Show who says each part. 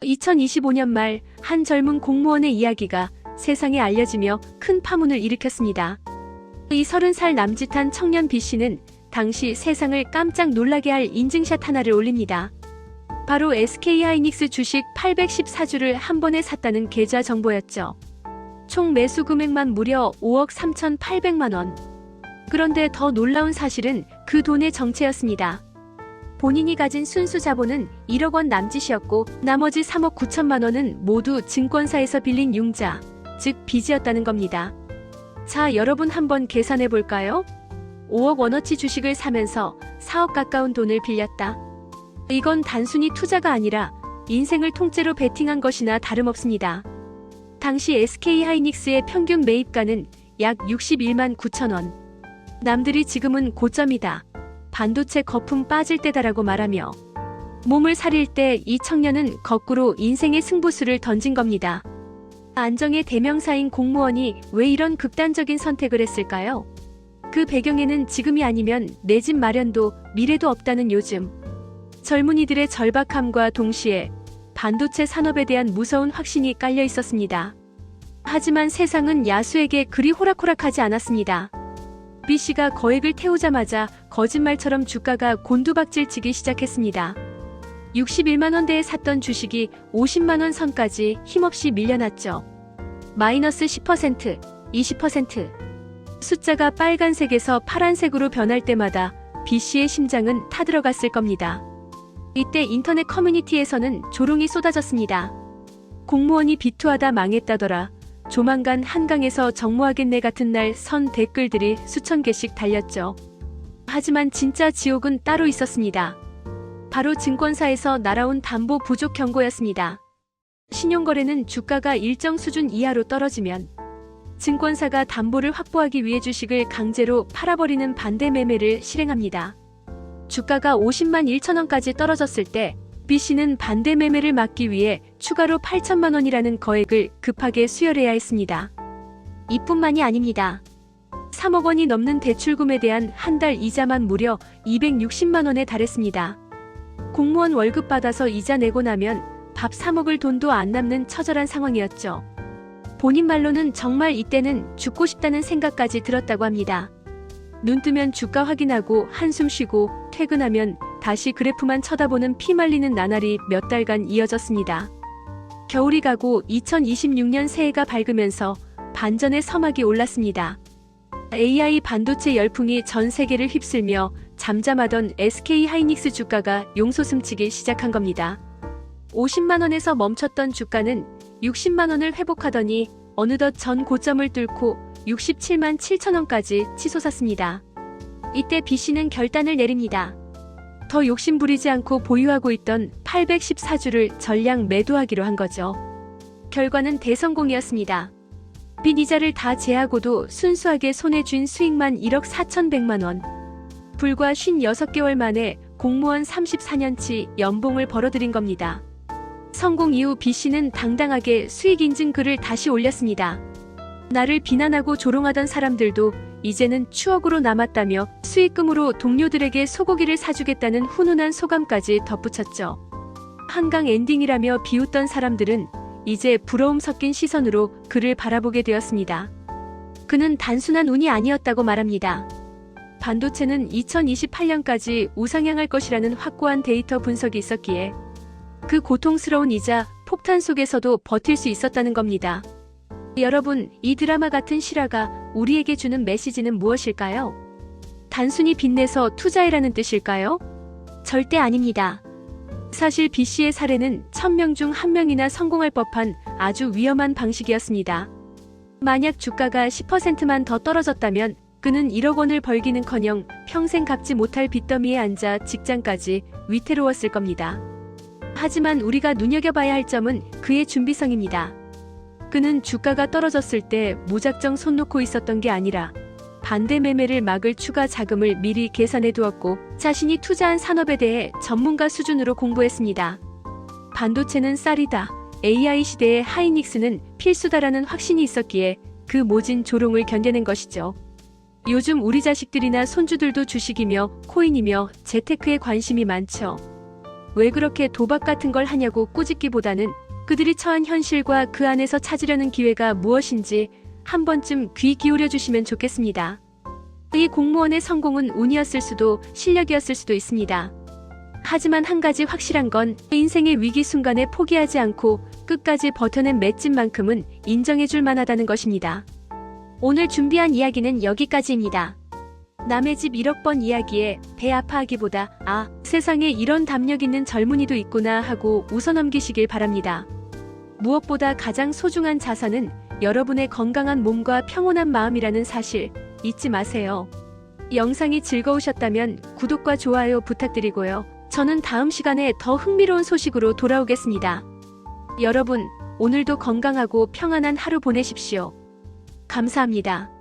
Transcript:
Speaker 1: 2025년 말 한 젊은 공무원의 이야기가 세상에 알려지며 큰 파문을 일으켰습니다. 이 30살 남짓한 청년 B씨는 당시 세상을 깜짝 놀라게 할 인증샷 하나를 올립니다. 바로 SK하이닉스 주식 814주를 한 번에 샀다는 계좌 정보였죠. 총 매수 금액만 무려 5억 3,800만 원. 그런데 더 놀라운 사실은 그 돈의 정체였습니다. 본인이 가진 순수 자본은 1억 원 남짓이었고 나머지 3억 9천만 원은 모두 증권사에서 빌린 융자, 즉 빚이었다는 겁니다. 자, 여러분 한번 계산해 볼까요? 5억 원어치 주식을 사면서 4억 가까운 돈을 빌렸다. 이건 단순히 투자가 아니라 인생을 통째로 베팅한 것이나 다름없습니다. 당시 SK하이닉스의 평균 매입가는 약 61만 9천 원. 남들이 지금은 고점이다, 반도체 거품 빠질 때다라고 말하며 몸을 사릴 때 이 청년은 거꾸로 인생의 승부수를 던진 겁니다. 안정의 대명사인 공무원이 왜 이런 극단적인 선택을 했을까요? 그 배경에는 지금이 아니면 내 집 마련도 미래도 없다는 요즘. 젊은이들의 절박함과 동시에 반도체 산업에 대한 무서운 확신이 깔려 있었습니다. 하지만 세상은 야수에게 그리 호락호락하지 않았습니다. B씨가 거액을 태우자마자 거짓말처럼 주가가 곤두박질치기 시작했습니다. 61만 원대에 샀던 주식이 50만 원 선까지 힘없이 밀려났죠. 마이너스 10%, 20%. 숫자가 빨간색에서 파란색으로 변할 때마다 B씨의 심장은 타들어갔을 겁니다. 이때 인터넷 커뮤니티에서는 조롱이 쏟아졌습니다. 공무원이 비투하다 망했다더라, 조만간 한강에서 정모하겠네 같은 날 선 댓글들이 수천 개씩 달렸죠. 하지만 진짜 지옥은 따로 있었습니다. 바로 증권사에서 날아온 담보 부족 경고였습니다. 신용거래는 주가가 일정 수준 이하로 떨어지면 증권사가 담보를 확보하기 위해 주식을 강제로 팔아버리는 반대 매매를 실행합니다. 주가가 50만 1천 원까지 떨어졌을 때 B씨는 반대 매매를 막기 위해 추가로 8천만 원이라는 거액을 급하게 수혈해야 했습니다. 이뿐만이 아닙니다. 3억 원이 넘는 대출금에 대한 한 달 이자만 무려 260만 원에 달했습니다. 공무원 월급 받아서 이자 내고 나면 밥 사 먹을 돈도 안 남는 처절한 상황이었죠. 본인 말로는 정말 이때는 죽고 싶다는 생각까지 들었다고 합니다. 눈 뜨면 주가 확인하고 한숨 쉬고 퇴근하면 다시 그래프만 쳐다보는 피말리는 나날이 몇 달간 이어졌습니다. 겨울이 가고 2026년 새해가 밝으면서 반전의 서막이 올랐습니다. AI 반도체 열풍이 전 세계를 휩쓸며 잠잠하던 SK하이닉스 주가가 용솟음치기 시작한 겁니다. 50만 원에서 멈췄던 주가는 60만 원을 회복하더니 어느덧 전 고점을 뚫고 67만 7천 원까지 치솟았습니다. 이때 B씨는 결단을 내립니다. 더 욕심 부리지 않고 보유하고 있던 814주를 전량 매도하기로 한 거죠. 결과는 대성공이었습니다. 빚 이자를 다 제하고도 순수하게 손에 쥔 수익만 1억 4,100만 원. 불과 56개월 만에 공무원 34년치 연봉을 벌어들인 겁니다. 성공 이후 B씨는 당당하게 수익 인증 글을 다시 올렸습니다. 나를 비난하고 조롱하던 사람들도 이제는 추억으로 남았다며 수익금으로 동료들에게 소고기를 사주겠다는 훈훈한 소감까지 덧붙였죠. 한강 엔딩이라며 비웃던 사람들은 이제 부러움 섞인 시선으로 그를 바라보게 되었습니다. 그는 단순한 운이 아니었다고 말합니다. 반도체는 2028년까지 우상향할 것이라는 확고한 데이터 분석이 있었기에 그 고통스러운 이자 폭탄 속에서도 버틸 수 있었다는 겁니다. 여러분, 이 드라마 같은 실화가 우리에게 주는 메시지는 무엇일까요? 단순히 빚내서 투자해라는 뜻일까요? 절대 아닙니다. 사실 B씨의 사례는 1000명 중 1명이나 성공할 법한 아주 위험한 방식이었습니다. 만약 주가가 10%만 더 떨어졌다면 그는 1억 원을 벌기는커녕 평생 갚지 못할 빚더미에 앉아 직장까지 위태로웠을 겁니다. 하지만 우리가 눈여겨봐야 할 점은 그의 준비성입니다. 그는 주가가 떨어졌을 때 무작정 손 놓고 있었던 게 아니라 반대 매매를 막을 추가 자금을 미리 계산해 두었고 자신이 투자한 산업에 대해 전문가 수준으로 공부했습니다. 반도체는 쌀이다, AI 시대의 하이닉스는 필수다라는 확신이 있었기에 그 모진 조롱을 견뎌낸 것이죠. 요즘 우리 자식들이나 손주들도 주식이며 코인이며 재테크에 관심이 많죠. 왜 그렇게 도박 같은 걸 하냐고 꾸짖기보다는 그들이 처한 현실과 그 안에서 찾으려는 기회가 무엇인지 한 번쯤 귀 기울여 주시면 좋겠습니다. 이 공무원의 성공은 운이었을 수도 실력이었을 수도 있습니다. 하지만 한 가지 확실한 건 인생의 위기 순간에 포기하지 않고 끝까지 버텨낸 맷집만큼은 인정해줄 만하다는 것입니다. 오늘 준비한 이야기는 여기까지입니다. 남의 집 1억 번 이야기에 배 아파하기보다 세상에 이런 담력 있는 젊은이도 있구나 하고 웃어넘기시길 바랍니다. 무엇보다 가장 소중한 자산은 여러분의 건강한 몸과 평온한 마음이라는 사실 잊지 마세요. 영상이 즐거우셨다면 구독과 좋아요 부탁드리고요. 저는 다음 시간에 더 흥미로운 소식으로 돌아오겠습니다. 여러분, 오늘도 건강하고 평안한 하루 보내십시오. 감사합니다.